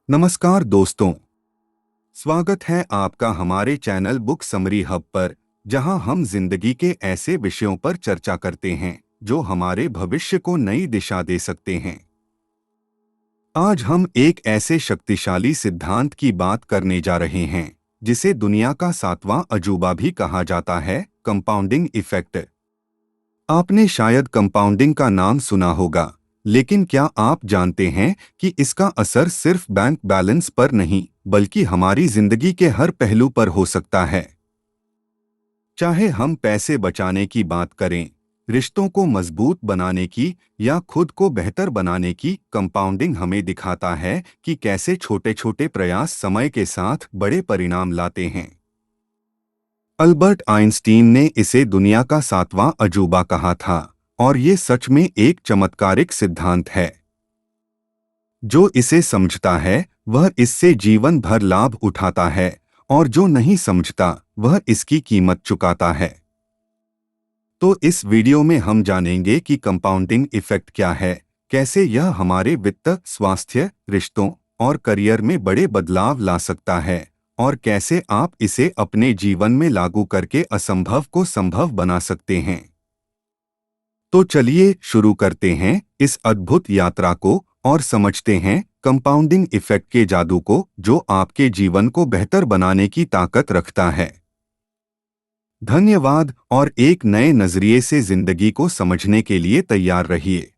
नमस्कार दोस्तों, स्वागत है आपका हमारे चैनल बुक समरी हब पर, जहां हम जिंदगी के ऐसे विषयों पर चर्चा करते हैं जो हमारे भविष्य को नई दिशा दे सकते हैं। आज हम एक ऐसे शक्तिशाली सिद्धांत की बात करने जा रहे हैं जिसे दुनिया का सातवां अजूबा भी कहा जाता है, कंपाउंडिंग इफेक्ट। आपने शायद कंपाउंडिंग का नाम सुना होगा, लेकिन क्या आप जानते हैं कि इसका असर सिर्फ बैंक बैलेंस पर नहीं बल्कि हमारी जिंदगी के हर पहलू पर हो सकता है। चाहे हम पैसे बचाने की बात करें, रिश्तों को मजबूत बनाने की या खुद को बेहतर बनाने की, कंपाउंडिंग हमें दिखाता है कि कैसे छोटे छोटे प्रयास समय के साथ बड़े परिणाम लाते हैं। अल्बर्ट आइंस्टीन ने इसे दुनिया का सातवां अजूबा कहा था, और ये सच में एक चमत्कारिक सिद्धांत है। जो इसे समझता है वह इससे जीवन भर लाभ उठाता है, और जो नहीं समझता वह इसकी कीमत चुकाता है। तो इस वीडियो में हम जानेंगे कि कंपाउंडिंग इफेक्ट क्या है, कैसे यह हमारे वित्त, स्वास्थ्य, रिश्तों और करियर में बड़े बदलाव ला सकता है, और कैसे आप इसे अपने जीवन में लागू करके असंभव को संभव बना सकते हैं। तो चलिए शुरू करते हैं इस अद्भुत यात्रा को और समझते हैं कंपाउंडिंग इफेक्ट के जादू को, जो आपके जीवन को बेहतर बनाने की ताकत रखता है। धन्यवाद, और एक नए नजरिए से जिंदगी को समझने के लिए तैयार रहिए।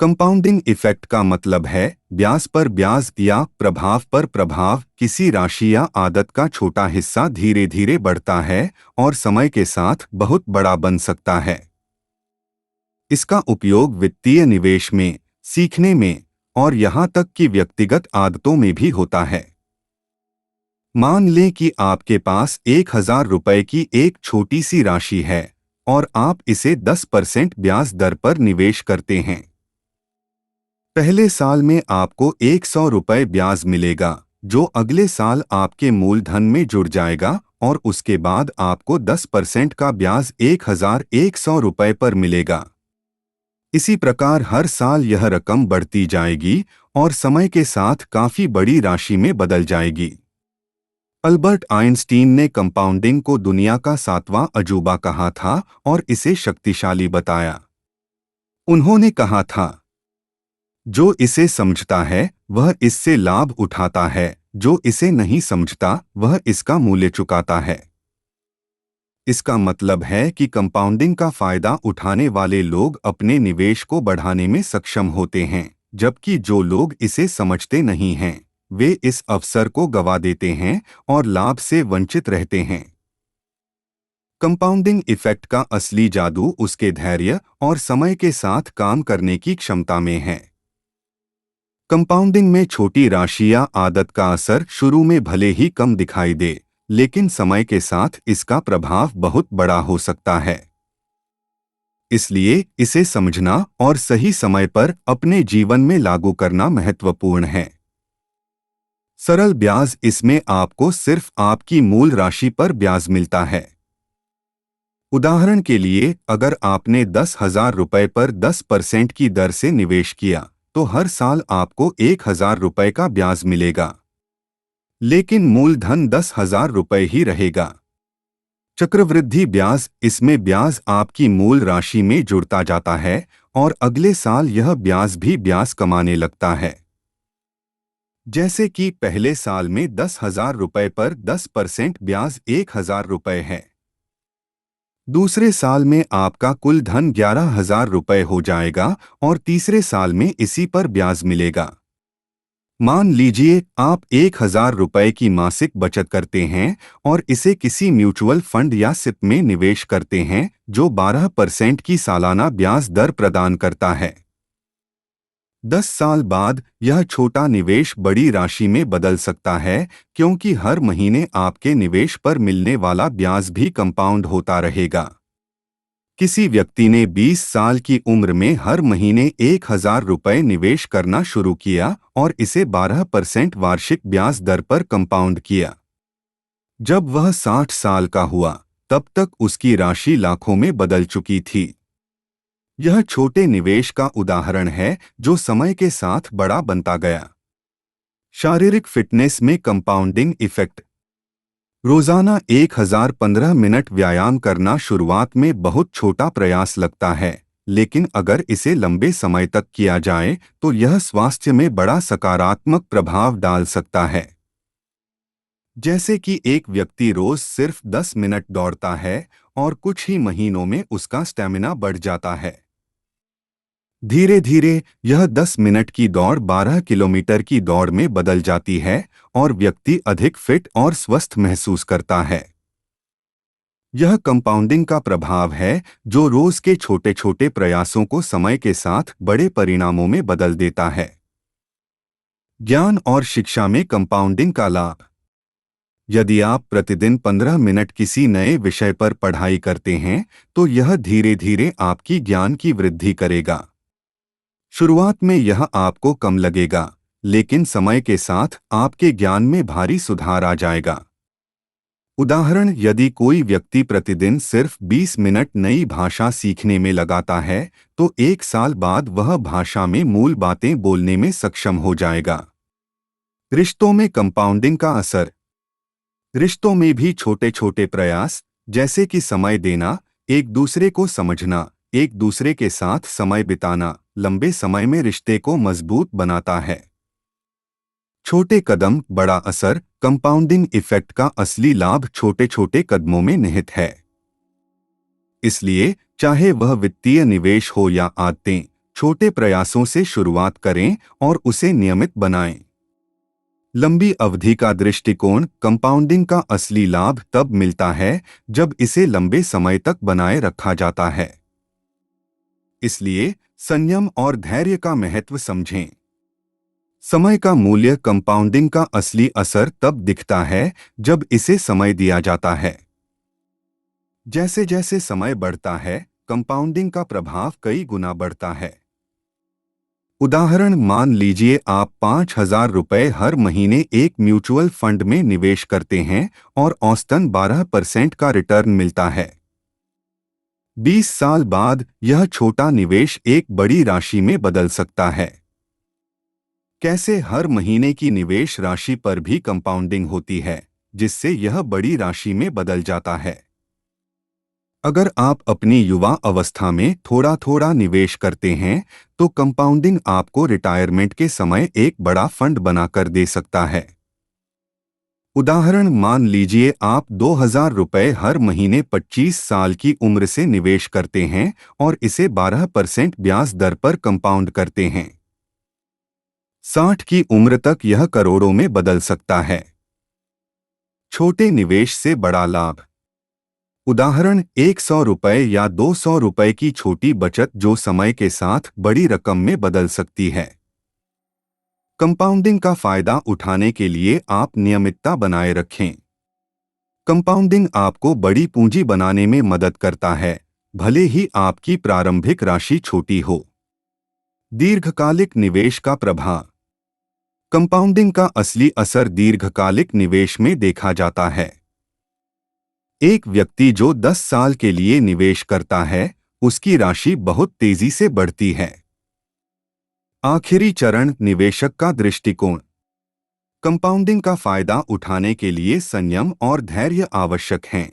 कंपाउंडिंग इफेक्ट का मतलब है ब्याज पर ब्याज या प्रभाव पर प्रभाव। किसी राशि या आदत का छोटा हिस्सा धीरे धीरे बढ़ता है और समय के साथ बहुत बड़ा बन सकता है। इसका उपयोग वित्तीय निवेश में, सीखने में और यहाँ तक कि व्यक्तिगत आदतों में भी होता है। मान लें कि आपके पास 1,000 रुपए की एक छोटी सी राशि है और आप इसे 10% ब्याज दर पर निवेश करते हैं। पहले साल में आपको 100 रुपए ब्याज मिलेगा, जो अगले साल आपके मूलधन में जुड़ जाएगा, और उसके बाद आपको 10% का ब्याज 1,100 रुपए पर मिलेगा। इसी प्रकार हर साल यह रकम बढ़ती जाएगी और समय के साथ काफी बड़ी राशि में बदल जाएगी। अल्बर्ट आइंस्टीन ने कंपाउंडिंग को दुनिया का सातवां अजूबा कहा था और इसे शक्तिशाली बताया। उन्होंने कहा था, जो इसे समझता है वह इससे लाभ उठाता है, जो इसे नहीं समझता वह इसका मूल्य चुकाता है। इसका मतलब है कि कंपाउंडिंग का फायदा उठाने वाले लोग अपने निवेश को बढ़ाने में सक्षम होते हैं, जबकि जो लोग इसे समझते नहीं हैं वे इस अवसर को गंवा देते हैं और लाभ से वंचित रहते हैं। कंपाउंडिंग इफेक्ट का असली जादू उसके धैर्य और समय के साथ काम करने की क्षमता में है। कंपाउंडिंग में छोटी राशि या आदत का असर शुरू में भले ही कम दिखाई दे, लेकिन समय के साथ इसका प्रभाव बहुत बड़ा हो सकता है। इसलिए इसे समझना और सही समय पर अपने जीवन में लागू करना महत्वपूर्ण है। सरल ब्याज, इसमें आपको सिर्फ आपकी मूल राशि पर ब्याज मिलता है। उदाहरण के लिए, अगर आपने 10,000 रुपए पर 10% की दर से निवेश किया, तो हर साल आपको 1,000 रुपए का ब्याज मिलेगा, लेकिन मूलधन 10,000 रुपए ही रहेगा। चक्रवृद्धि ब्याज, इसमें ब्याज आपकी मूल राशि में जुड़ता जाता है और अगले साल यह ब्याज भी ब्याज कमाने लगता है। जैसे कि पहले साल में 10,000 रुपए पर 10% ब्याज 1,000 रुपए है। दूसरे साल में आपका कुल धन 11,000 रुपए हो जाएगा और तीसरे साल में इसी पर ब्याज मिलेगा। मान लीजिए आप 1,000 रुपए की मासिक बचत करते हैं और इसे किसी म्यूचुअल फंड या सिप में निवेश करते हैं, जो 12% की सालाना ब्याज दर प्रदान करता है। 10 साल बाद यह छोटा निवेश बड़ी राशि में बदल सकता है, क्योंकि हर महीने आपके निवेश पर मिलने वाला ब्याज भी कंपाउंड होता रहेगा। किसी व्यक्ति ने 20 साल की उम्र में हर महीने 1,000 रुपए निवेश करना शुरू किया और इसे 12% वार्षिक ब्याज दर पर कंपाउंड किया। जब वह 60 साल का हुआ, तब तक उसकी राशि लाखों में बदल चुकी थी। यह छोटे निवेश का उदाहरण है जो समय के साथ बड़ा बनता गया। शारीरिक फिटनेस में कंपाउंडिंग इफेक्ट। रोजाना 1015 मिनट व्यायाम करना शुरुआत में बहुत छोटा प्रयास लगता है, लेकिन अगर इसे लंबे समय तक किया जाए तो यह स्वास्थ्य में बड़ा सकारात्मक प्रभाव डाल सकता है। जैसे कि एक व्यक्ति रोज सिर्फ 10 मिनट दौड़ता है और कुछ ही महीनों में उसका स्टेमिना बढ़ जाता है। धीरे धीरे यह 10 मिनट की दौड़ 12 किलोमीटर की दौड़ में बदल जाती है और व्यक्ति अधिक फिट और स्वस्थ महसूस करता है। यह कंपाउंडिंग का प्रभाव है जो रोज के छोटे छोटे प्रयासों को समय के साथ बड़े परिणामों में बदल देता है। ज्ञान और शिक्षा में कंपाउंडिंग का लाभ। यदि आप प्रतिदिन 15 मिनट किसी नए विषय पर पढ़ाई करते हैं तो यह धीरे धीरे आपकी ज्ञान की वृद्धि करेगा। शुरुआत में यह आपको कम लगेगा, लेकिन समय के साथ आपके ज्ञान में भारी सुधार आ जाएगा। उदाहरण, यदि कोई व्यक्ति प्रतिदिन सिर्फ 20 मिनट नई भाषा सीखने में लगाता है तो 1 साल बाद वह भाषा में मूल बातें बोलने में सक्षम हो जाएगा। रिश्तों में कंपाउंडिंग का असर। रिश्तों में भी छोटे छोटे प्रयास जैसे कि समय देना, एक दूसरे को समझना, एक दूसरे के साथ समय बिताना लंबे समय में रिश्ते को मजबूत बनाता है। छोटे कदम बड़ा असर। कंपाउंडिंग इफेक्ट का असली लाभ छोटे छोटे कदमों में निहित है। इसलिए चाहे वह वित्तीय निवेश हो या आदतें, छोटे प्रयासों से शुरुआत करें और उसे नियमित बनाएं। लंबी अवधि का दृष्टिकोण। कंपाउंडिंग का असली लाभ तब मिलता है जब इसे लंबे समय तक बनाए रखा जाता है। इसलिए संयम और धैर्य का महत्व समझें। समय का मूल्य। कंपाउंडिंग का असली असर तब दिखता है जब इसे समय दिया जाता है। जैसे जैसे समय बढ़ता है, कंपाउंडिंग का प्रभाव कई गुना बढ़ता है। उदाहरण, मान लीजिए आप 5,000 रुपये हर महीने एक म्यूचुअल फंड में निवेश करते हैं और औसतन 12% का रिटर्न मिलता है। 20 साल बाद यह छोटा निवेश एक बड़ी राशि में बदल सकता है। कैसे? हर महीने की निवेश राशि पर भी कंपाउंडिंग होती है, जिससे यह बड़ी राशि में बदल जाता है। अगर आप अपनी युवा अवस्था में थोड़ा थोड़ा निवेश करते हैं तो कंपाउंडिंग आपको रिटायरमेंट के समय एक बड़ा फंड बनाकर दे सकता है। उदाहरण, मान लीजिए आप 2,000 रुपये हर महीने 25 साल की उम्र से निवेश करते हैं और इसे 12% ब्याज दर पर कंपाउंड करते हैं। 60 की उम्र तक यह करोड़ों में बदल सकता है। छोटे निवेश से बड़ा लाभ। उदाहरण, 100 रुपये या 200 रुपये की छोटी बचत जो समय के साथ बड़ी रकम में बदल सकती है। कंपाउंडिंग का फायदा उठाने के लिए आप नियमितता बनाए रखें। कंपाउंडिंग आपको बड़ी पूंजी बनाने में मदद करता है, भले ही आपकी प्रारंभिक राशि छोटी हो। दीर्घकालिक निवेश का प्रभाव। कंपाउंडिंग का असली असर दीर्घकालिक निवेश में देखा जाता है। एक व्यक्ति जो 10 साल के लिए निवेश करता है, उसकी राशि बहुत तेजी से बढ़ती है। आखिरी चरण, निवेशक का दृष्टिकोण। कंपाउंडिंग का फायदा उठाने के लिए संयम और धैर्य आवश्यक हैं।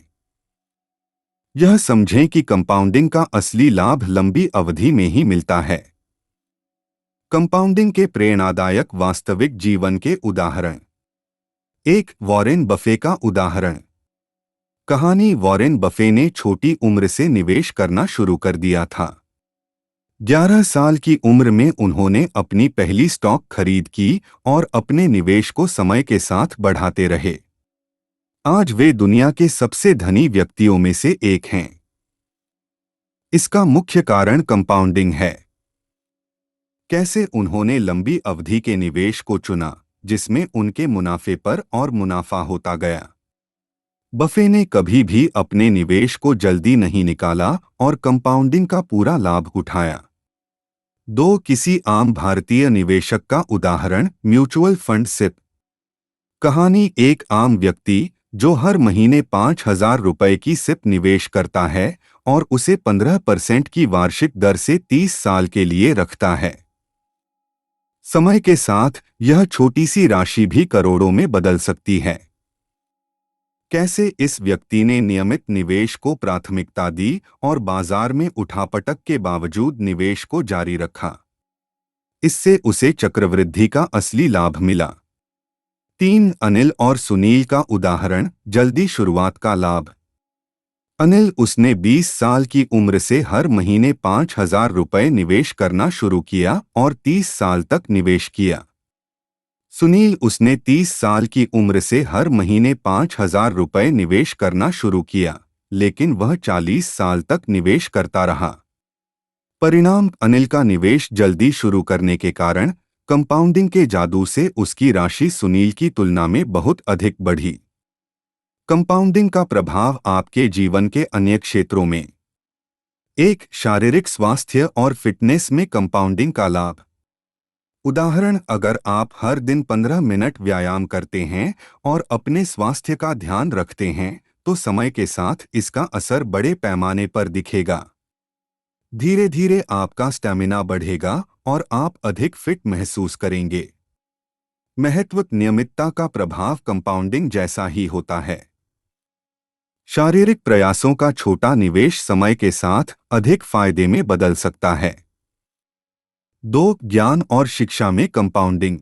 यह समझें कि कंपाउंडिंग का असली लाभ लंबी अवधि में ही मिलता है। कंपाउंडिंग के प्रेरणादायक वास्तविक जीवन के उदाहरण। 1. वॉरेन बफे का उदाहरण। कहानी, वॉरेन बफे ने छोटी उम्र से निवेश करना शुरू कर दिया था। 11 साल की उम्र में उन्होंने अपनी पहली स्टॉक खरीद की और अपने निवेश को समय के साथ बढ़ाते रहे। आज वे दुनिया के सबसे धनी व्यक्तियों में से एक हैं। इसका मुख्य कारण कंपाउंडिंग है। कैसे उन्होंने लंबी अवधि के निवेश को चुना, जिसमें उनके मुनाफे पर और मुनाफा होता गया। बफे ने कभी भी अपने निवेश को जल्दी नहीं निकाला और कंपाउंडिंग का पूरा लाभ उठाया। 2. किसी आम भारतीय निवेशक का उदाहरण। Mutual fund SIP. कहानी, एक आम व्यक्ति जो हर महीने 5,000 रुपये की सिप निवेश करता है और उसे 15% की वार्षिक दर से 30 साल के लिए रखता है। समय के साथ यह छोटी सी राशि भी करोड़ों में बदल सकती है। कैसे इस व्यक्ति ने नियमित निवेश को प्राथमिकता दी और बाजार में उठापटक के बावजूद निवेश को जारी रखा। इससे उसे चक्रवृद्धि का असली लाभ मिला। 3 अनिल और सुनील का उदाहरण, जल्दी शुरुआत का लाभ। अनिल, उसने 20 साल की उम्र से हर महीने 5,000 रुपये निवेश करना शुरू किया और 30 साल तक निवेश किया। सुनील, उसने 30 साल की उम्र से हर महीने 5,000 रुपये निवेश करना शुरू किया, लेकिन वह 40 साल तक निवेश करता रहा। परिणाम, अनिल का निवेश जल्दी शुरू करने के कारण कंपाउंडिंग के जादू से उसकी राशि सुनील की तुलना में बहुत अधिक बढ़ी। कंपाउंडिंग का प्रभाव आपके जीवन के अन्य क्षेत्रों में। 1. शारीरिक स्वास्थ्य और फिटनेस में कंपाउंडिंग का लाभ। उदाहरण, अगर आप हर दिन 15 मिनट व्यायाम करते हैं और अपने स्वास्थ्य का ध्यान रखते हैं, तो समय के साथ इसका असर बड़े पैमाने पर दिखेगा। धीरे धीरे आपका स्टैमिना बढ़ेगा और आप अधिक फिट महसूस करेंगे। महत्व, नियमितता का प्रभाव कंपाउंडिंग जैसा ही होता है। शारीरिक प्रयासों का छोटा निवेश समय के साथ अधिक फायदे में बदल सकता है। 2. ज्ञान और शिक्षा में कंपाउंडिंग।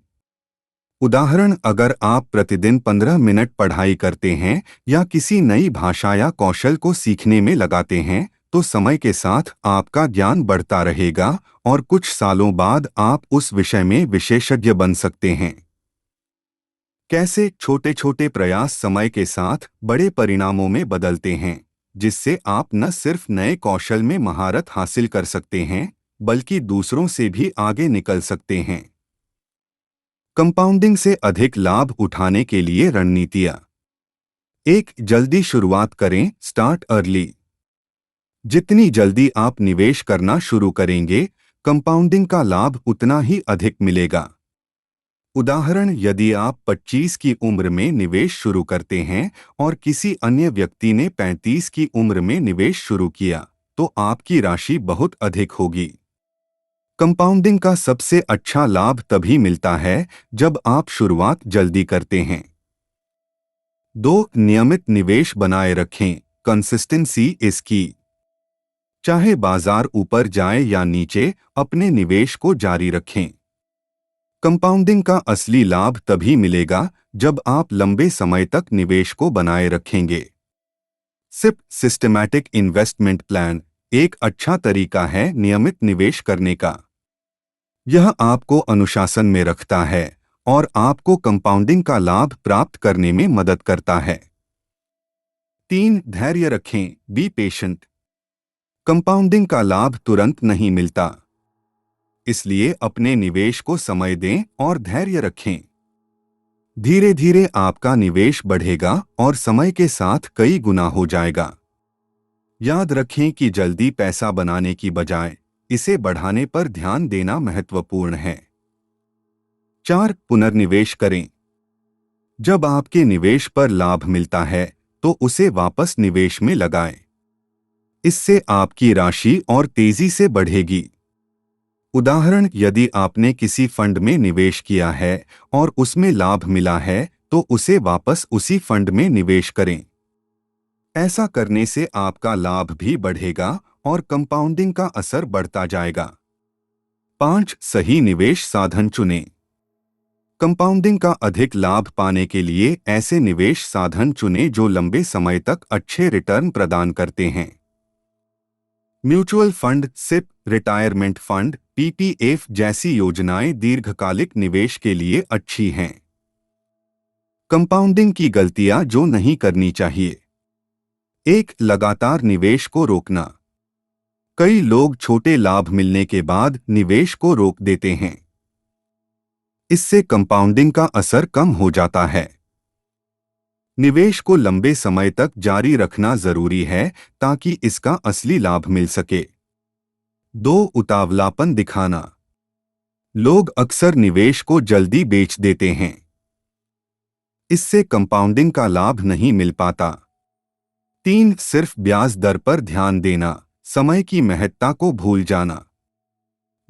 उदाहरण, अगर आप प्रतिदिन 15 मिनट पढ़ाई करते हैं या किसी नई भाषा या कौशल को सीखने में लगाते हैं, तो समय के साथ आपका ज्ञान बढ़ता रहेगा और कुछ सालों बाद आप उस विषय में विशेषज्ञ बन सकते हैं। कैसे छोटे छोटे प्रयास समय के साथ बड़े परिणामों में बदलते हैं, जिससे आप न सिर्फ नए कौशल में महारत हासिल कर सकते हैं, बल्कि दूसरों से भी आगे निकल सकते हैं। कंपाउंडिंग से अधिक लाभ उठाने के लिए रणनीतियाँ। 1. जल्दी शुरुआत करें, स्टार्ट अर्ली। जितनी जल्दी आप निवेश करना शुरू करेंगे, कंपाउंडिंग का लाभ उतना ही अधिक मिलेगा। उदाहरण, यदि आप 25 की उम्र में निवेश शुरू करते हैं और किसी अन्य व्यक्ति ने 35 की उम्र में निवेश शुरू किया, तो आपकी राशि बहुत अधिक होगी। कंपाउंडिंग का सबसे अच्छा लाभ तभी मिलता है जब आप शुरुआत जल्दी करते हैं। 2. नियमित निवेश बनाए रखें, कंसिस्टेंसी इज की। चाहे बाजार ऊपर जाए या नीचे, अपने निवेश को जारी रखें। कंपाउंडिंग का असली लाभ तभी मिलेगा जब आप लंबे समय तक निवेश को बनाए रखेंगे। सिप सिस्टमैटिक इन्वेस्टमेंट प्लान एक अच्छा तरीका है नियमित निवेश करने का। यह आपको अनुशासन में रखता है और आपको कंपाउंडिंग का लाभ प्राप्त करने में मदद करता है। 3. धैर्य रखें, बी पेशेंट। कंपाउंडिंग का लाभ तुरंत नहीं मिलता, इसलिए अपने निवेश को समय दें और धैर्य रखें। धीरे धीरे आपका निवेश बढ़ेगा और समय के साथ कई गुना हो जाएगा। याद रखें कि जल्दी पैसा बनाने की बजाय इसे बढ़ाने पर ध्यान देना महत्वपूर्ण है। 4. पुनर्निवेश करें। जब आपके निवेश पर लाभ मिलता है, तो उसे वापस निवेश में लगाएं। इससे आपकी राशि और तेजी से बढ़ेगी। उदाहरण, यदि आपने किसी फंड में निवेश किया है और उसमें लाभ मिला है, तो उसे वापस उसी फंड में निवेश करें। ऐसा करने से आपका लाभ भी बढ़ेगा और कंपाउंडिंग का असर बढ़ता जाएगा। 5. सही निवेश साधन चुनें। कंपाउंडिंग का अधिक लाभ पाने के लिए ऐसे निवेश साधन चुनें जो लंबे समय तक अच्छे रिटर्न प्रदान करते हैं। Mutual fund, SIP, retirement fund, PPF जैसी योजनाएं दीर्घकालिक निवेश के लिए अच्छी हैं। कंपाउंडिंग की गलतियां जो नहीं करनी चाहिए। 1. लगातार निवेश को रोकना। कई लोग छोटे लाभ मिलने के बाद निवेश को रोक देते हैं। इससे कंपाउंडिंग का असर कम हो जाता है। निवेश को लंबे समय तक जारी रखना जरूरी है ताकि इसका असली लाभ मिल सके। 2. उतावलापन दिखाना। लोग अक्सर निवेश को जल्दी बेच देते हैं। इससे कंपाउंडिंग का लाभ नहीं मिल पाता। 3. सिर्फ ब्याज दर पर ध्यान देना, समय की महत्ता को भूल जाना।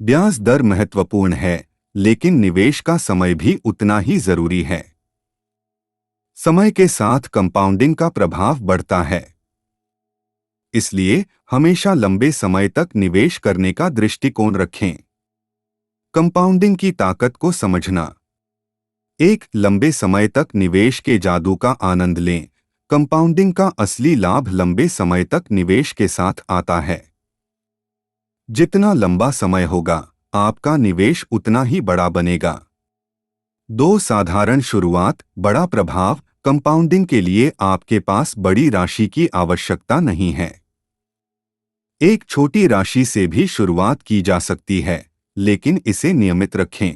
ब्याज दर महत्वपूर्ण है, लेकिन निवेश का समय भी उतना ही जरूरी है। समय के साथ कंपाउंडिंग का प्रभाव बढ़ता है, इसलिए हमेशा लंबे समय तक निवेश करने का दृष्टिकोण रखें। कंपाउंडिंग की ताकत को समझना। एक लंबे समय तक निवेश के जादू का आनंद लें। कंपाउंडिंग का असली लाभ लंबे समय तक निवेश के साथ आता है। जितना लंबा समय होगा, आपका निवेश उतना ही बड़ा बनेगा। दो साधारण शुरुआत, बड़ा प्रभाव। कंपाउंडिंग के लिए आपके पास बड़ी राशि की आवश्यकता नहीं है। एक छोटी राशि से भी शुरुआत की जा सकती है, लेकिन इसे नियमित रखें।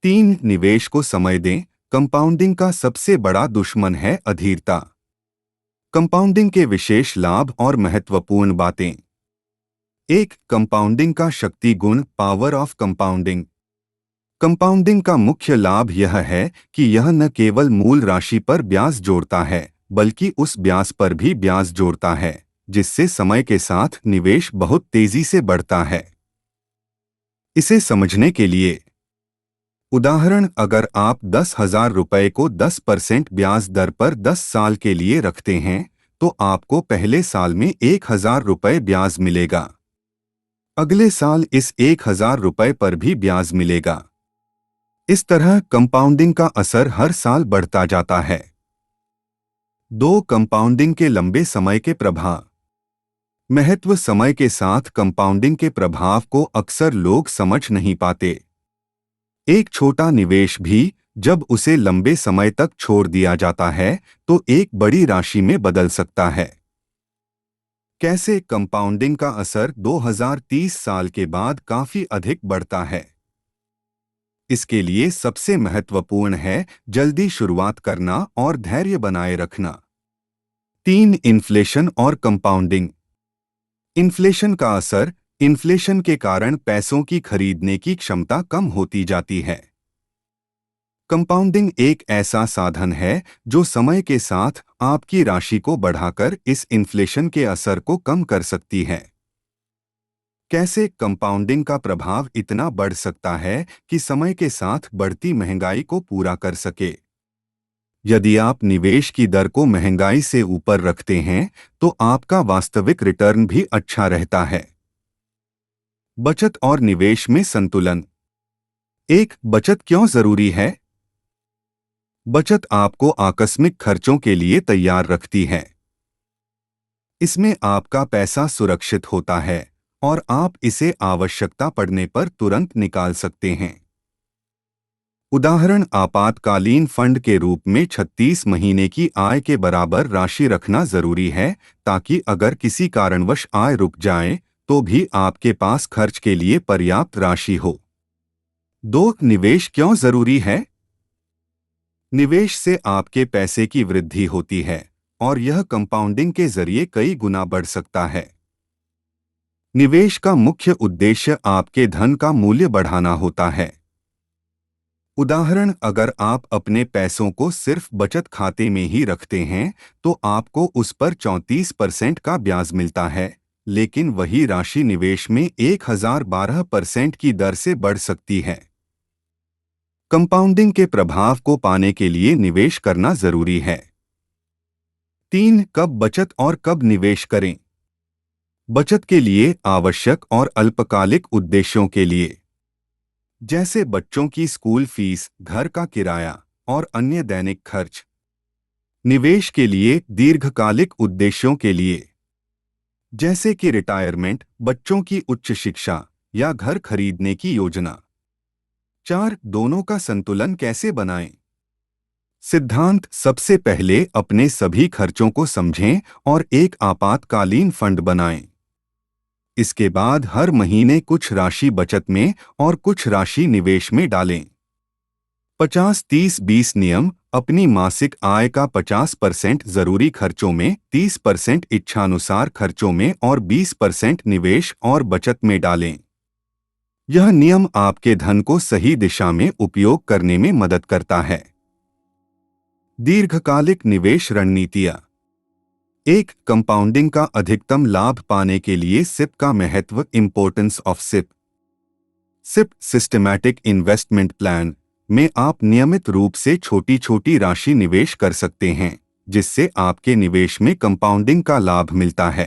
3. निवेश को समय दें। कंपाउंडिंग का सबसे बड़ा दुश्मन है अधीरता। कंपाउंडिंग के विशेष लाभ और महत्वपूर्ण बातें। 1. कंपाउंडिंग का शक्ति गुण, पावर ऑफ कंपाउंडिंग। कंपाउंडिंग का मुख्य लाभ यह है कि यह न केवल मूल राशि पर ब्याज जोड़ता है, बल्कि उस ब्याज पर भी ब्याज जोड़ता है, जिससे समय के साथ निवेश बहुत तेजी से बढ़ता है। इसे समझने के लिए उदाहरण, अगर आप 10,000 रुपये को 10% ब्याज दर पर 10 साल के लिए रखते हैं, तो आपको पहले साल में 1,000 रुपये ब्याज मिलेगा। अगले साल इस 1,000 रुपये पर भी ब्याज मिलेगा। इस तरह कंपाउंडिंग का असर हर साल बढ़ता जाता है। 2. कंपाउंडिंग के लंबे समय के प्रभाव। महत्व। समय के साथ कंपाउंडिंग के प्रभाव को अक्सर लोग समझ नहीं पाते। एक छोटा निवेश भी, जब उसे लंबे समय तक छोड़ दिया जाता है, तो एक बड़ी राशि में बदल सकता है। कैसे कंपाउंडिंग का असर 2030 साल के बाद काफी अधिक बढ़ता है? इसके लिए सबसे महत्वपूर्ण है जल्दी शुरुआत करना और धैर्य बनाए रखना। 3. इन्फ्लेशन और कंपाउंडिंग। इन्फ्लेशन का असर। इन्फ्लेशन के कारण पैसों की खरीदने की क्षमता कम होती जाती है। कंपाउंडिंग एक ऐसा साधन है जो समय के साथ आपकी राशि को बढ़ाकर इस इन्फ्लेशन के असर को कम कर सकती है। कैसे कंपाउंडिंग का प्रभाव इतना बढ़ सकता है कि समय के साथ बढ़ती महंगाई को पूरा कर सके? यदि आप निवेश की दर को महंगाई से ऊपर रखते हैं, तो आपका वास्तविक रिटर्न भी अच्छा रहता है। बचत और निवेश में संतुलन। 1. बचत क्यों जरूरी है? बचत आपको आकस्मिक खर्चों के लिए तैयार रखती है। इसमें आपका पैसा सुरक्षित होता है और आप इसे आवश्यकता पड़ने पर तुरंत निकाल सकते हैं। उदाहरण, आपातकालीन फंड के रूप में 36 महीने की आय के बराबर राशि रखना जरूरी है, ताकि अगर किसी कारणवश आय रुक जाए तो भी आपके पास खर्च के लिए पर्याप्त राशि हो। 2. निवेश क्यों जरूरी है? निवेश से आपके पैसे की वृद्धि होती है और यह कंपाउंडिंग के जरिए कई गुना बढ़ सकता है। निवेश का मुख्य उद्देश्य आपके धन का मूल्य बढ़ाना होता है। उदाहरण, अगर आप अपने पैसों को सिर्फ बचत खाते में ही रखते हैं, तो आपको उस पर 34% का ब्याज मिलता है, लेकिन वही राशि निवेश में 1012% की दर से बढ़ सकती है। कंपाउंडिंग के प्रभाव को पाने के लिए निवेश करना जरूरी है। 3. कब बचत और कब निवेश करें? बचत के लिए, आवश्यक और अल्पकालिक उद्देश्यों के लिए, जैसे बच्चों की स्कूल फीस, घर का किराया और अन्य दैनिक खर्च। निवेश के लिए, दीर्घकालिक उद्देश्यों के लिए, जैसे कि रिटायरमेंट, बच्चों की उच्च शिक्षा या घर खरीदने की योजना। 4. दोनों का संतुलन कैसे बनाएं? सिद्धांत। सबसे पहले अपने सभी खर्चों को समझें और एक आपातकालीन फंड बनाएं। इसके बाद हर महीने कुछ राशि बचत में और कुछ राशि निवेश में डालें। 50-30-20 नियम। अपनी मासिक आय का 50% जरूरी खर्चों में, 30% इच्छानुसार खर्चों में और 20% निवेश और बचत में डालें। यह नियम आपके धन को सही दिशा में उपयोग करने में मदद करता है। दीर्घकालिक निवेश रणनीतियां। 1. कंपाउंडिंग का अधिकतम लाभ पाने के लिए सिप का महत्व, importance of SIP. SIP systematic investment plan में आप नियमित रूप से छोटी छोटी राशि निवेश कर सकते हैं, जिससे आपके निवेश में कंपाउंडिंग का लाभ मिलता है।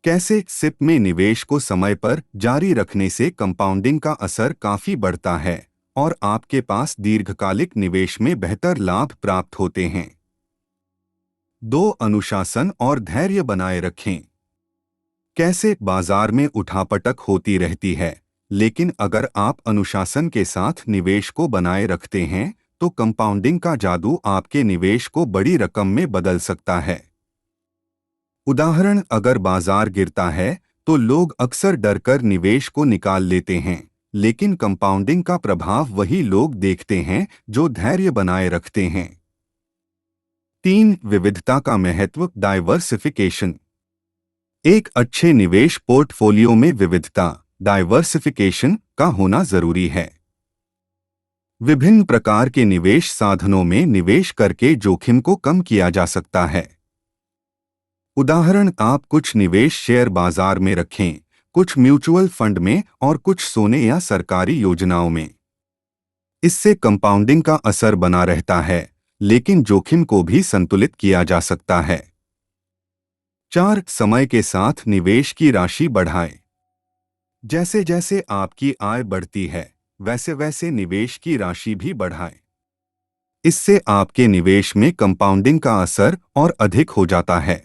कैसे? सिप में निवेश को समय पर जारी रखने से कंपाउंडिंग का असर काफी बढ़ता है और आपके पास दीर्घकालिक निवेश में बेहतर लाभ प्राप्त होते हैं। 2. अनुशासन और धैर्य बनाए रखें। कैसे? बाजार में उठापटक होती रहती है, लेकिन अगर आप अनुशासन के साथ निवेश को बनाए रखते हैं तो कंपाउंडिंग का जादू आपके निवेश को बड़ी रकम में बदल सकता है। उदाहरण, अगर बाजार गिरता है तो लोग अक्सर डरकर निवेश को निकाल लेते हैं, लेकिन कंपाउंडिंग का प्रभाव वही लोग देखते हैं जो धैर्य बनाए रखते हैं। 3. विविधता का महत्व, डाइवर्सिफिकेशन। एक अच्छे निवेश पोर्टफोलियो में विविधता, डाइवर्सिफिकेशन का होना जरूरी है। विभिन्न प्रकार के निवेश साधनों में निवेश करके जोखिम को कम किया जा सकता है। उदाहरण, आप कुछ निवेश शेयर बाजार में रखें, कुछ म्यूचुअल फंड में और कुछ सोने या सरकारी योजनाओं में। इससे कंपाउंडिंग का असर बना रहता है, लेकिन जोखिम को भी संतुलित किया जा सकता है। 4. समय के साथ निवेश की राशि बढ़ाएं। जैसे जैसे आपकी आय बढ़ती है, वैसे वैसे निवेश की राशि भी बढ़ाएं। इससे आपके निवेश में कंपाउंडिंग का असर और अधिक हो जाता है।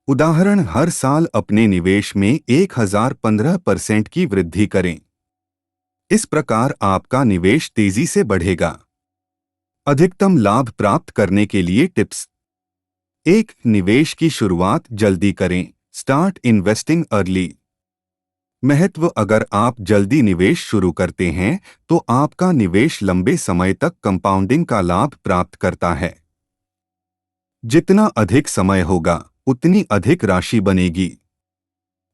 उदाहरण, हर साल अपने निवेश में 1015% की वृद्धि करें। इस प्रकार आपका निवेश तेजी से बढ़ेगा। अधिकतम लाभ प्राप्त करने के लिए टिप्स। 1. निवेश की शुरुआत जल्दी करें, स्टार्ट इन्वेस्टिंग अर्ली। महत्व, अगर आप जल्दी निवेश शुरू करते हैं तो आपका निवेश लंबे समय तक कंपाउंडिंग का लाभ प्राप्त करता है। जितना अधिक समय होगा उतनी अधिक राशि बनेगी।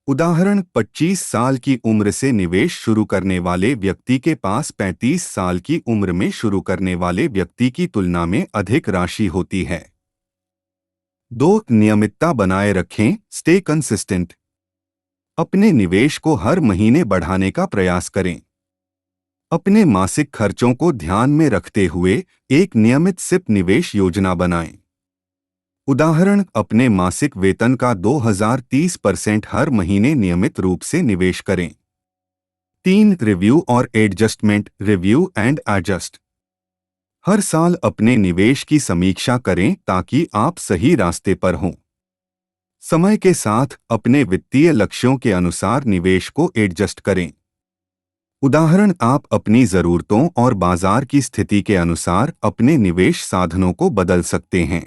उदाहरण, 25 साल की उम्र से निवेश शुरू करने वाले व्यक्ति के पास 35 साल की उम्र में शुरू करने वाले व्यक्ति की तुलना में अधिक राशि होती है। 2. नियमितता बनाए रखें, स्टे कंसिस्टेंट। अपने निवेश को हर महीने बढ़ाने का प्रयास करें। अपने मासिक खर्चों को ध्यान में रखते हुए एक नियमित सिप निवेश योजना बनाएं। उदाहरण, अपने मासिक वेतन का 2030% हर महीने नियमित रूप से निवेश करें। 3. रिव्यू और एडजस्टमेंट, रिव्यू एंड एडजस्ट। हर साल अपने निवेश की समीक्षा करें ताकि आप सही रास्ते पर हों। समय के साथ अपने वित्तीय लक्ष्यों के अनुसार निवेश को एडजस्ट करें। उदाहरण, आप अपनी ज़रूरतों और बाजार की स्थिति के अनुसार अपने निवेश साधनों को बदल सकते हैं।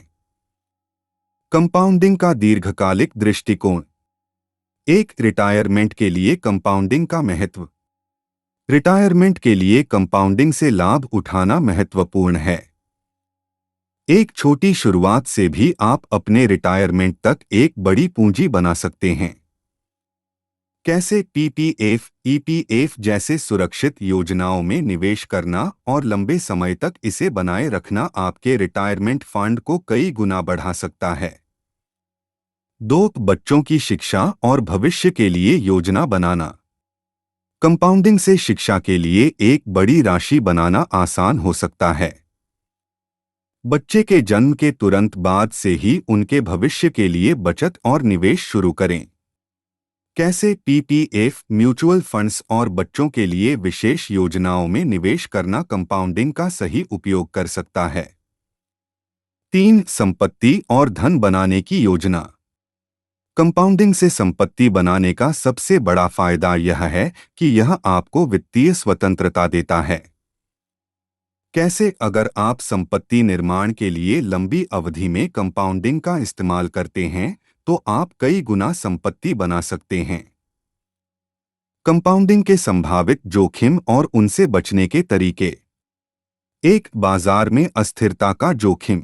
कंपाउंडिंग का दीर्घकालिक दृष्टिकोण। 1. रिटायरमेंट के लिए कंपाउंडिंग का महत्व। रिटायरमेंट के लिए कंपाउंडिंग से लाभ उठाना महत्वपूर्ण है। एक छोटी शुरुआत से भी आप अपने रिटायरमेंट तक एक बड़ी पूंजी बना सकते हैं। कैसे? पीपीएफ, ईपीएफ जैसे सुरक्षित योजनाओं में निवेश करना और लंबे समय तक इसे बनाए रखना आपके रिटायरमेंट फंड को कई गुना बढ़ा सकता है। 2. बच्चों की शिक्षा और भविष्य के लिए योजना बनाना। कंपाउंडिंग से शिक्षा के लिए एक बड़ी राशि बनाना आसान हो सकता है। बच्चे के जन्म के तुरंत बाद से ही उनके भविष्य के लिए बचत और निवेश शुरू करें। कैसे? पीपीएफ, म्यूचुअल फंड्स और बच्चों के लिए विशेष योजनाओं में निवेश करना कंपाउंडिंग का सही उपयोग कर सकता है। 3. संपत्ति और धन बनाने की योजना। कंपाउंडिंग से संपत्ति बनाने का सबसे बड़ा फायदा यह है कि यह आपको वित्तीय स्वतंत्रता देता है। कैसे? अगर आप संपत्ति निर्माण के लिए लंबी अवधि में कंपाउंडिंग का इस्तेमाल करते हैं तो आप कई गुना संपत्ति बना सकते हैं। कंपाउंडिंग के संभावित जोखिम और उनसे बचने के तरीके। 1. बाजार में अस्थिरता का जोखिम।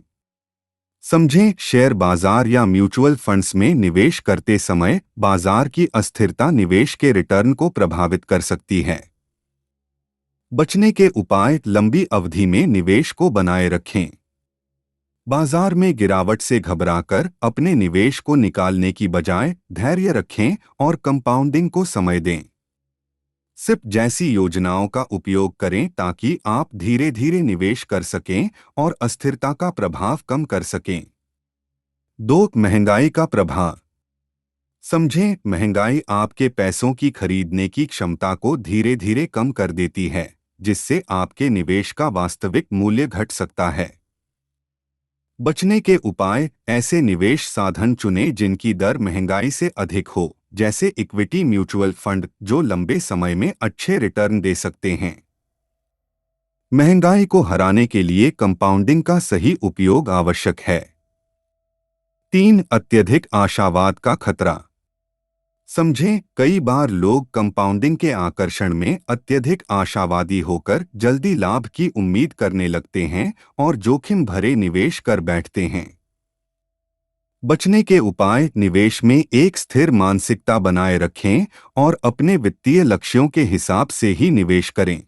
समझें, शेयर बाजार या म्यूचुअल फंड्स में निवेश करते समय बाजार की अस्थिरता निवेश के रिटर्न को प्रभावित कर सकती है। बचने के उपाय, लंबी अवधि में निवेश को बनाए रखें। बाजार में गिरावट से घबराकर अपने निवेश को निकालने की बजाय धैर्य रखें और कंपाउंडिंग को समय दें। सिप जैसी योजनाओं का उपयोग करें ताकि आप धीरे धीरे निवेश कर सकें और अस्थिरता का प्रभाव कम कर सकें। 2. महंगाई का प्रभाव। समझें, महंगाई आपके पैसों की खरीदने की क्षमता को धीरे धीरे कम कर देती है, जिससे आपके निवेश का वास्तविक मूल्य घट सकता है। बचने के उपाय। ऐसे निवेश साधन चुनें जिनकी दर महंगाई से अधिक हो, जैसे इक्विटी म्यूचुअल फंड, जो लंबे समय में अच्छे रिटर्न दे सकते हैं। महंगाई को हराने के लिए कंपाउंडिंग का सही उपयोग आवश्यक है। 3. अत्यधिक आशावाद का खतरा। समझें, कई बार लोग कंपाउंडिंग के आकर्षण में अत्यधिक आशावादी होकर जल्दी लाभ की उम्मीद करने लगते हैं और जोखिम भरे निवेश कर बैठते हैं। बचने के उपाय। निवेश में एक स्थिर मानसिकता बनाए रखें और अपने वित्तीय लक्ष्यों के हिसाब से ही निवेश करें।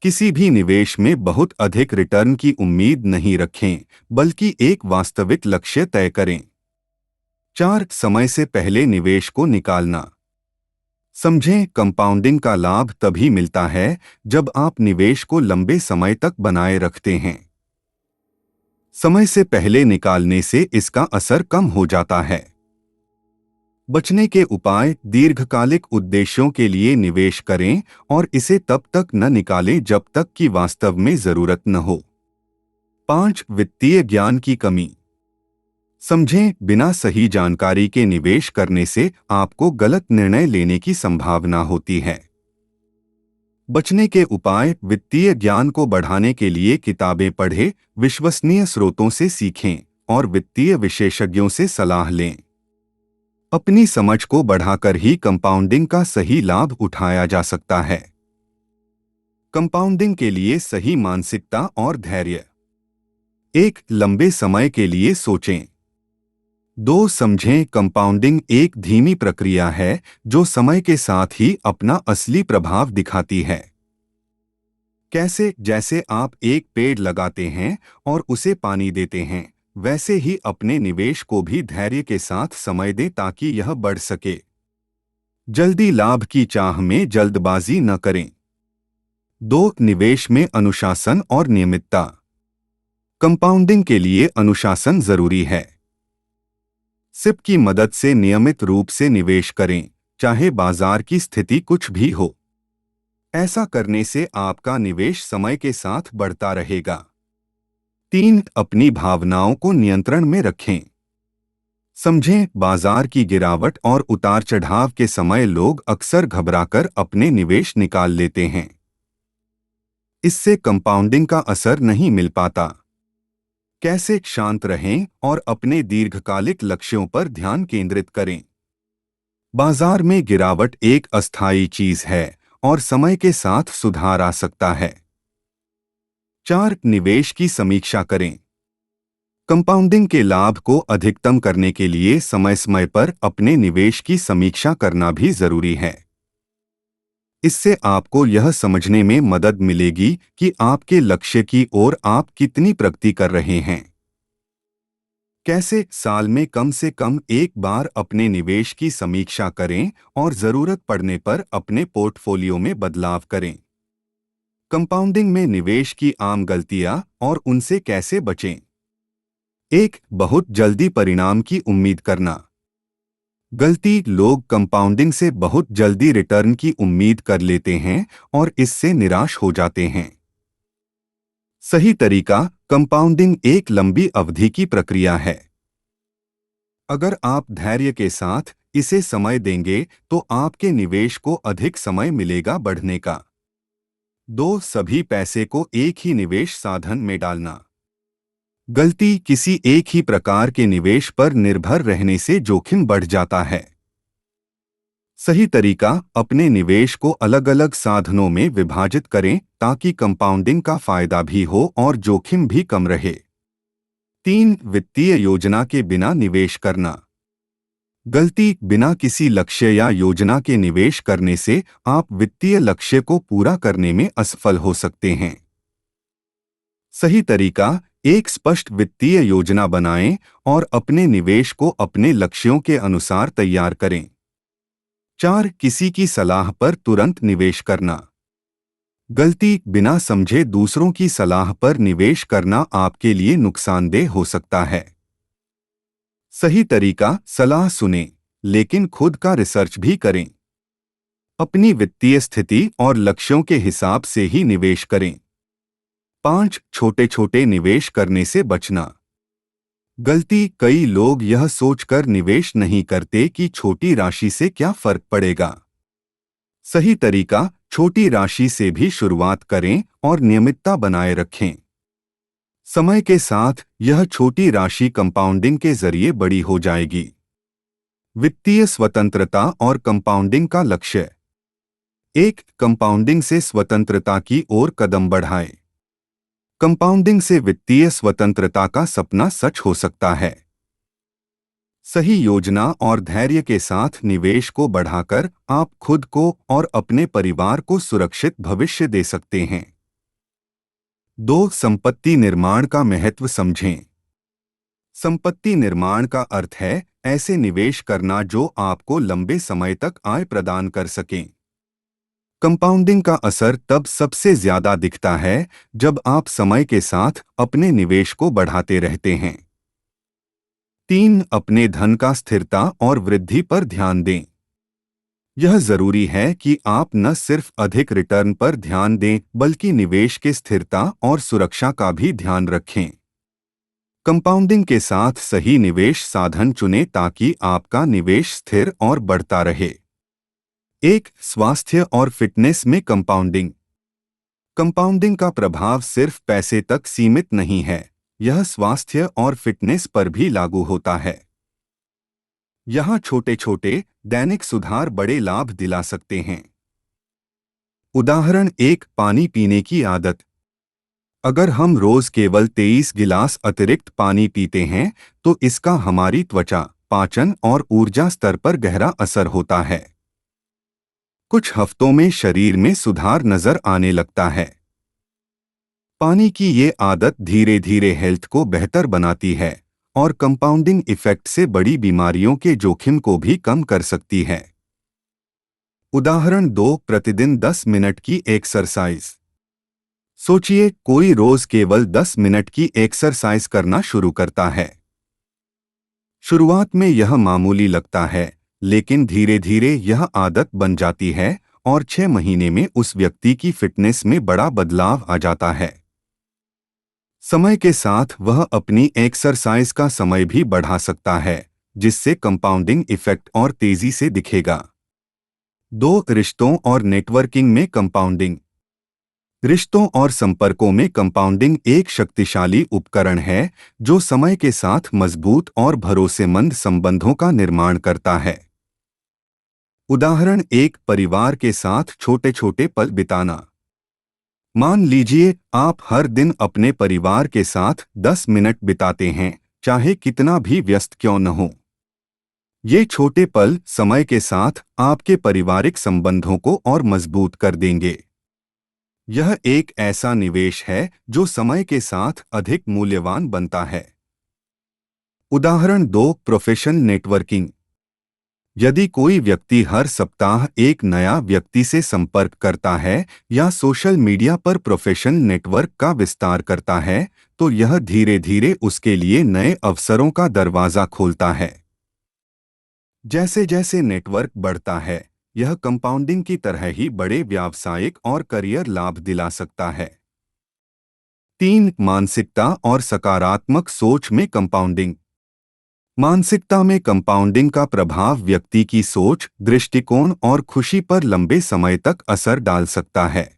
किसी भी निवेश में बहुत अधिक रिटर्न की उम्मीद नहीं रखें, बल्कि एक वास्तविक लक्ष्य तय करें। 4. समय से पहले निवेश को निकालना। समझें, कंपाउंडिंग का लाभ तभी मिलता है जब आप निवेश को लंबे समय तक बनाए रखते हैं। समय से पहले निकालने से इसका असर कम हो जाता है। बचने के उपाय। दीर्घकालिक उद्देश्यों के लिए निवेश करें और इसे तब तक न निकालें जब तक कि वास्तव में जरूरत न हो। 5. वित्तीय ज्ञान की कमी। समझें, बिना सही जानकारी के निवेश करने से आपको गलत निर्णय लेने की संभावना होती है। बचने के उपाय। वित्तीय ज्ञान को बढ़ाने के लिए किताबें पढ़ें, विश्वसनीय स्रोतों से सीखें और वित्तीय विशेषज्ञों से सलाह लें। अपनी समझ को बढ़ाकर ही कंपाउंडिंग का सही लाभ उठाया जा सकता है। कंपाउंडिंग के लिए सही मानसिकता और धैर्य। 1. लंबे समय के लिए सोचें। 2. समझें, कंपाउंडिंग एक धीमी प्रक्रिया है जो समय के साथ ही अपना असली प्रभाव दिखाती है। कैसे? जैसे आप एक पेड़ लगाते हैं और उसे पानी देते हैं, वैसे ही अपने निवेश को भी धैर्य के साथ समय दें ताकि यह बढ़ सके। जल्दी लाभ की चाह में जल्दबाजी न करें। 2. निवेश में अनुशासन और नियमितता। कंपाउंडिंग के लिए अनुशासन जरूरी है। सिप की मदद से नियमित रूप से निवेश करें, चाहे बाजार की स्थिति कुछ भी हो। ऐसा करने से आपका निवेश समय के साथ बढ़ता रहेगा। 3. अपनी भावनाओं को नियंत्रण में रखें। समझें, बाजार की गिरावट और उतार चढ़ाव के समय लोग अक्सर घबराकर अपने निवेश निकाल लेते हैं। इससे कंपाउंडिंग का असर नहीं मिल पाता। कैसे? शांत रहें और अपने दीर्घकालिक लक्ष्यों पर ध्यान केंद्रित करें। बाजार में गिरावट एक अस्थायी चीज है और समय के साथ सुधार आ सकता है। 4. निवेश की समीक्षा करें। कंपाउंडिंग के लाभ को अधिकतम करने के लिए समय समय पर अपने निवेश की समीक्षा करना भी जरूरी है। इससे आपको यह समझने में मदद मिलेगी कि आपके लक्ष्य की ओर आप कितनी प्रगति कर रहे हैं। कैसे? साल में कम से कम एक बार अपने निवेश की समीक्षा करें और जरूरत पड़ने पर अपने पोर्टफोलियो में बदलाव करें। कंपाउंडिंग में निवेश की आम गलतियां और उनसे कैसे बचें। 1. बहुत जल्दी परिणाम की उम्मीद करना। गलती। लोग कंपाउंडिंग से बहुत जल्दी रिटर्न की उम्मीद कर लेते हैं और इससे निराश हो जाते हैं। सही तरीका। कंपाउंडिंग एक लंबी अवधि की प्रक्रिया है। अगर आप धैर्य के साथ इसे समय देंगे तो आपके निवेश को अधिक समय मिलेगा बढ़ने का। 2. सभी पैसे को एक ही निवेश साधन में डालना। गलती। किसी एक ही प्रकार के निवेश पर निर्भर रहने से जोखिम बढ़ जाता है। सही तरीका। अपने निवेश को अलग अलग साधनों में विभाजित करें ताकि कंपाउंडिंग का फायदा भी हो और जोखिम भी कम रहे। 3. वित्तीय योजना के बिना निवेश करना। गलती। बिना किसी लक्ष्य या योजना के निवेश करने से आप वित्तीय लक्ष्य को पूरा करने में असफल हो सकते हैं। सही तरीका। एक स्पष्ट वित्तीय योजना बनाएं और अपने निवेश को अपने लक्ष्यों के अनुसार तैयार करें। 4. किसी की सलाह पर तुरंत निवेश करना। गलती, बिना समझे दूसरों की सलाह पर निवेश करना आपके लिए नुकसानदेह हो सकता है। सही तरीका, सलाह सुनें, लेकिन खुद का रिसर्च भी करें। अपनी वित्तीय स्थिति और लक्ष्यों के हिसाब से ही निवेश करें। 5. छोटे छोटे निवेश करने से बचना। गलती, कई लोग यह सोचकर निवेश नहीं करते कि छोटी राशि से क्या फर्क पड़ेगा। सही तरीका, छोटी राशि से भी शुरुआत करें और नियमितता बनाए रखें। समय के साथ यह छोटी राशि कंपाउंडिंग के जरिए बड़ी हो जाएगी। वित्तीय स्वतंत्रता और कंपाउंडिंग का लक्ष्य। 1. कंपाउंडिंग से स्वतंत्रता की ओर कदम बढ़ाएं। कंपाउंडिंग से वित्तीय स्वतंत्रता का सपना सच हो सकता है। सही योजना और धैर्य के साथ निवेश को बढ़ाकर आप खुद को और अपने परिवार को सुरक्षित भविष्य दे सकते हैं। 2. संपत्ति निर्माण का महत्व समझें। संपत्ति निर्माण का अर्थ है ऐसे निवेश करना जो आपको लंबे समय तक आय प्रदान कर सकें। कंपाउंडिंग का असर तब सबसे ज्यादा दिखता है जब आप समय के साथ अपने निवेश को बढ़ाते रहते हैं। 3. अपने धन का स्थिरता और वृद्धि पर ध्यान दें। यह जरूरी है कि आप न सिर्फ अधिक रिटर्न पर ध्यान दें बल्कि निवेश के स्थिरता और सुरक्षा का भी ध्यान रखें। कंपाउंडिंग के साथ सही निवेश साधन चुनें ताकि आपका निवेश स्थिर और बढ़ता रहे। 1. स्वास्थ्य और फिटनेस में कंपाउंडिंग। कंपाउंडिंग का प्रभाव सिर्फ पैसे तक सीमित नहीं है, यह स्वास्थ्य और फिटनेस पर भी लागू होता है। यहाँ छोटे छोटे दैनिक सुधार बड़े लाभ दिला सकते हैं। उदाहरण 1. पानी पीने की आदत। अगर हम रोज केवल 23 गिलास अतिरिक्त पानी पीते हैं तो इसका हमारी त्वचा, पाचन और ऊर्जा स्तर पर गहरा असर होता है। कुछ हफ्तों में शरीर में सुधार नजर आने लगता है। पानी की ये आदत धीरे धीरे हेल्थ को बेहतर बनाती है और कंपाउंडिंग इफेक्ट से बड़ी बीमारियों के जोखिम को भी कम कर सकती है। उदाहरण 2. प्रतिदिन 10 मिनट की एक्सरसाइज। सोचिए, कोई रोज केवल 10 मिनट की एक्सरसाइज करना शुरू करता है। शुरुआत में यह मामूली लगता है, लेकिन धीरे धीरे यह आदत बन जाती है और 6 महीने में उस व्यक्ति की फिटनेस में बड़ा बदलाव आ जाता है। समय के साथ वह अपनी एक्सरसाइज का समय भी बढ़ा सकता है, जिससे कंपाउंडिंग इफेक्ट और तेजी से दिखेगा। 2. रिश्तों और नेटवर्किंग में कंपाउंडिंग। रिश्तों और संपर्कों में कंपाउंडिंग एक शक्तिशाली उपकरण है जो समय के साथ मजबूत और भरोसेमंद संबंधों का निर्माण करता है। उदाहरण 1. परिवार के साथ छोटे छोटे पल बिताना। मान लीजिए आप हर दिन अपने परिवार के साथ 10 मिनट बिताते हैं, चाहे कितना भी व्यस्त क्यों न हो। ये छोटे पल समय के साथ आपके पारिवारिक संबंधों को और मजबूत कर देंगे। यह एक ऐसा निवेश है जो समय के साथ अधिक मूल्यवान बनता है। उदाहरण 2. Professional networking. यदि कोई व्यक्ति हर सप्ताह एक नया व्यक्ति से संपर्क करता है या सोशल मीडिया पर प्रोफेशनल नेटवर्क का विस्तार करता है, तो यह धीरे धीरे उसके लिए नए अवसरों का दरवाजा खोलता है। जैसे जैसे नेटवर्क बढ़ता है, यह कंपाउंडिंग की तरह ही बड़े व्यावसायिक और करियर लाभ दिला सकता है। 3. मानसिकता और सकारात्मक सोच में कंपाउंडिंग। मानसिकता में कंपाउंडिंग का प्रभाव व्यक्ति की सोच, दृष्टिकोण और खुशी पर लंबे समय तक असर डाल सकता है।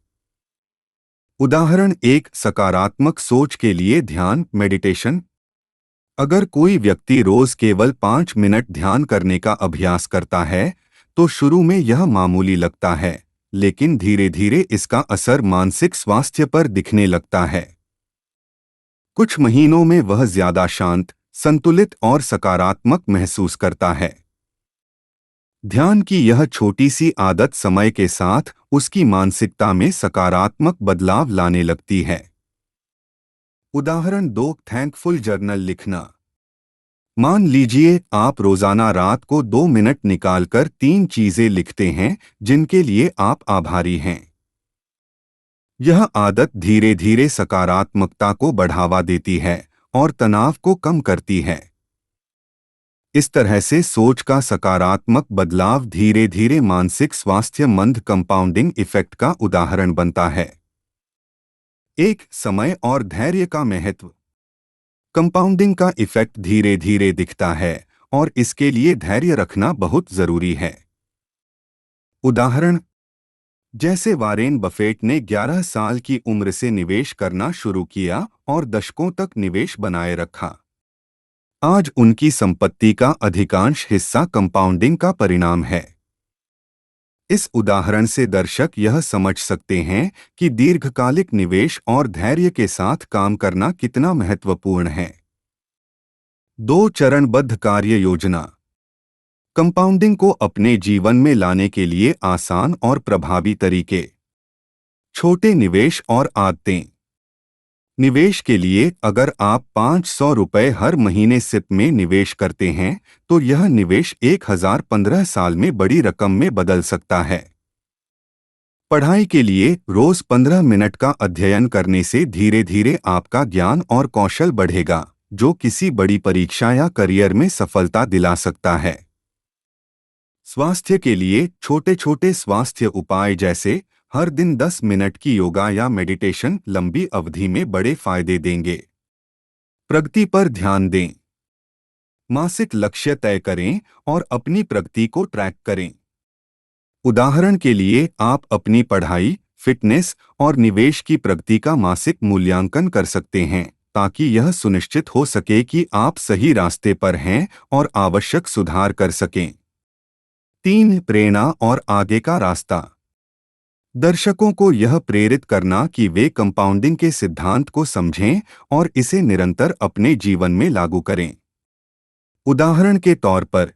उदाहरण 1. सकारात्मक सोच के लिए ध्यान, मेडिटेशन। अगर कोई व्यक्ति रोज केवल 5 मिनट ध्यान करने का अभ्यास करता है तो शुरू में यह मामूली लगता है, लेकिन धीरे धीरे इसका असर मानसिक स्वास्थ्य पर दिखने लगता है। कुछ महीनों में वह ज्यादा शांत, संतुलित और सकारात्मक महसूस करता है। ध्यान की यह छोटी सी आदत समय के साथ उसकी मानसिकता में सकारात्मक बदलाव लाने लगती है। उदाहरण 2. थैंकफुल जर्नल लिखना। मान लीजिए आप रोजाना रात को 2 मिनट निकालकर 3 चीजें लिखते हैं जिनके लिए आप आभारी हैं। यह आदत धीरे धीरे सकारात्मकता को बढ़ावा देती है और तनाव को कम करती है। इस तरह से सोच का सकारात्मक बदलाव धीरे धीरे मानसिक स्वास्थ्य मंद कंपाउंडिंग इफेक्ट का उदाहरण बनता है। एक समय और धैर्य का महत्व। कंपाउंडिंग का इफेक्ट धीरे धीरे दिखता है और इसके लिए धैर्य रखना बहुत जरूरी है। उदाहरण जैसे वारेन बफेट ने 11 साल की उम्र से निवेश करना शुरू किया और दशकों तक निवेश बनाए रखा। आज उनकी संपत्ति का अधिकांश हिस्सा कंपाउंडिंग का परिणाम है। इस उदाहरण से दर्शक यह समझ सकते हैं कि दीर्घकालिक निवेश और धैर्य के साथ काम करना कितना महत्वपूर्ण है। 2 चरणबद्ध कार्य योजना। कंपाउंडिंग को अपने जीवन में लाने के लिए आसान और प्रभावी तरीके। छोटे निवेश और आदतें। निवेश के लिए अगर आप 500 रुपये हर महीने सिप में निवेश करते हैं तो यह निवेश 1015 साल में बड़ी रकम में बदल सकता है। पढ़ाई के लिए रोज 15 मिनट का अध्ययन करने से धीरे धीरे आपका ज्ञान और कौशल बढ़ेगा, जो किसी बड़ी परीक्षा या करियर में सफलता दिला सकता है। स्वास्थ्य के लिए छोटे छोटे स्वास्थ्य उपाय जैसे हर दिन 10 मिनट की योगा या मेडिटेशन लंबी अवधि में बड़े फायदे देंगे। प्रगति पर ध्यान दें। मासिक लक्ष्य तय करें और अपनी प्रगति को ट्रैक करें। उदाहरण के लिए आप अपनी पढ़ाई, फिटनेस और निवेश की प्रगति का मासिक मूल्यांकन कर सकते हैं ताकि यह सुनिश्चित हो सके कि आप सही रास्ते पर हैं और आवश्यक सुधार कर सकें। 3 प्रेरणा और आगे का रास्ता। दर्शकों को यह प्रेरित करना कि वे कंपाउंडिंग के सिद्धांत को समझें और इसे निरंतर अपने जीवन में लागू करें। उदाहरण के तौर पर,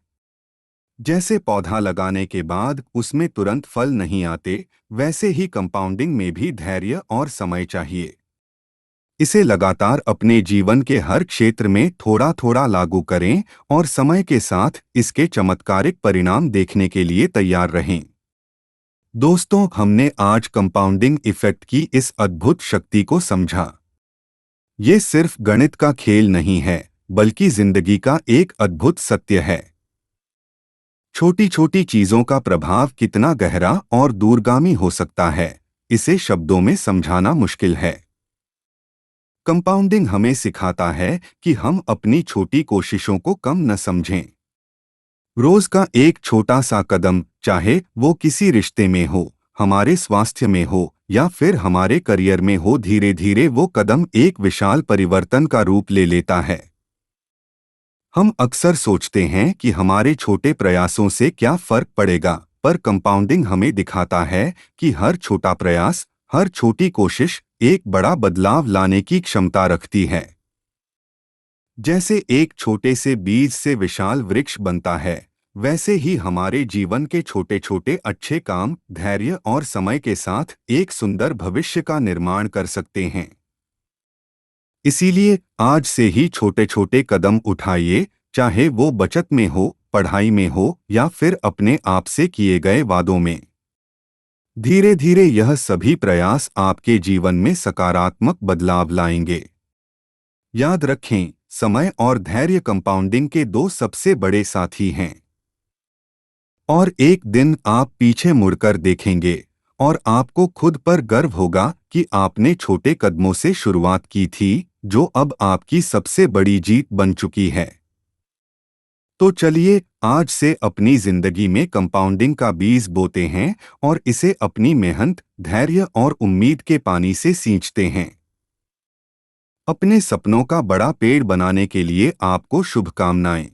जैसे पौधा लगाने के बाद उसमें तुरंत फल नहीं आते, वैसे ही कंपाउंडिंग में भी धैर्य और समय चाहिए। इसे लगातार अपने जीवन के हर क्षेत्र में थोड़ा थोड़ा लागू करें और समय के साथ इसके चमत्कारिक परिणाम देखने के लिए तैयार रहें। दोस्तों, हमने आज कंपाउंडिंग इफेक्ट की इस अद्भुत शक्ति को समझा। ये सिर्फ गणित का खेल नहीं है, बल्कि जिंदगी का एक अद्भुत सत्य है। छोटी छोटी चीजों का प्रभाव कितना गहरा और दूरगामी हो सकता है, इसे शब्दों में समझाना मुश्किल है। कंपाउंडिंग हमें सिखाता है कि हम अपनी छोटी कोशिशों को कम न समझें। रोज का एक छोटा सा कदम, चाहे वो किसी रिश्ते में हो, हमारे स्वास्थ्य में हो या फिर हमारे करियर में हो, धीरे धीरे वो कदम एक विशाल परिवर्तन का रूप ले लेता है। हम अक्सर सोचते हैं कि हमारे छोटे प्रयासों से क्या फर्क पड़ेगा, पर कंपाउंडिंग हमें दिखाता है कि हर छोटा प्रयास, हर छोटी कोशिश एक बड़ा बदलाव लाने की क्षमता रखती है। जैसे एक छोटे से बीज से विशाल वृक्ष बनता है, वैसे ही हमारे जीवन के छोटे छोटे अच्छे काम धैर्य और समय के साथ एक सुंदर भविष्य का निर्माण कर सकते हैं। इसीलिए आज से ही छोटे छोटे कदम उठाइए, चाहे वो बचत में हो, पढ़ाई में हो या फिर अपने आप से किए गए वादों में। धीरे धीरे यह सभी प्रयास आपके जीवन में सकारात्मक बदलाव लाएंगे। याद रखें, समय और धैर्य कंपाउंडिंग के 2 सबसे बड़े साथी हैं। और एक दिन आप पीछे मुड़कर देखेंगे और आपको खुद पर गर्व होगा कि आपने छोटे कदमों से शुरुआत की थी, जो अब आपकी सबसे बड़ी जीत बन चुकी है। तो चलिए आज से अपनी जिंदगी में कंपाउंडिंग का बीज बोते हैं और इसे अपनी मेहनत, धैर्य और उम्मीद के पानी से सींचते हैं। अपने सपनों का बड़ा पेड़ बनाने के लिए आपको शुभकामनाएं।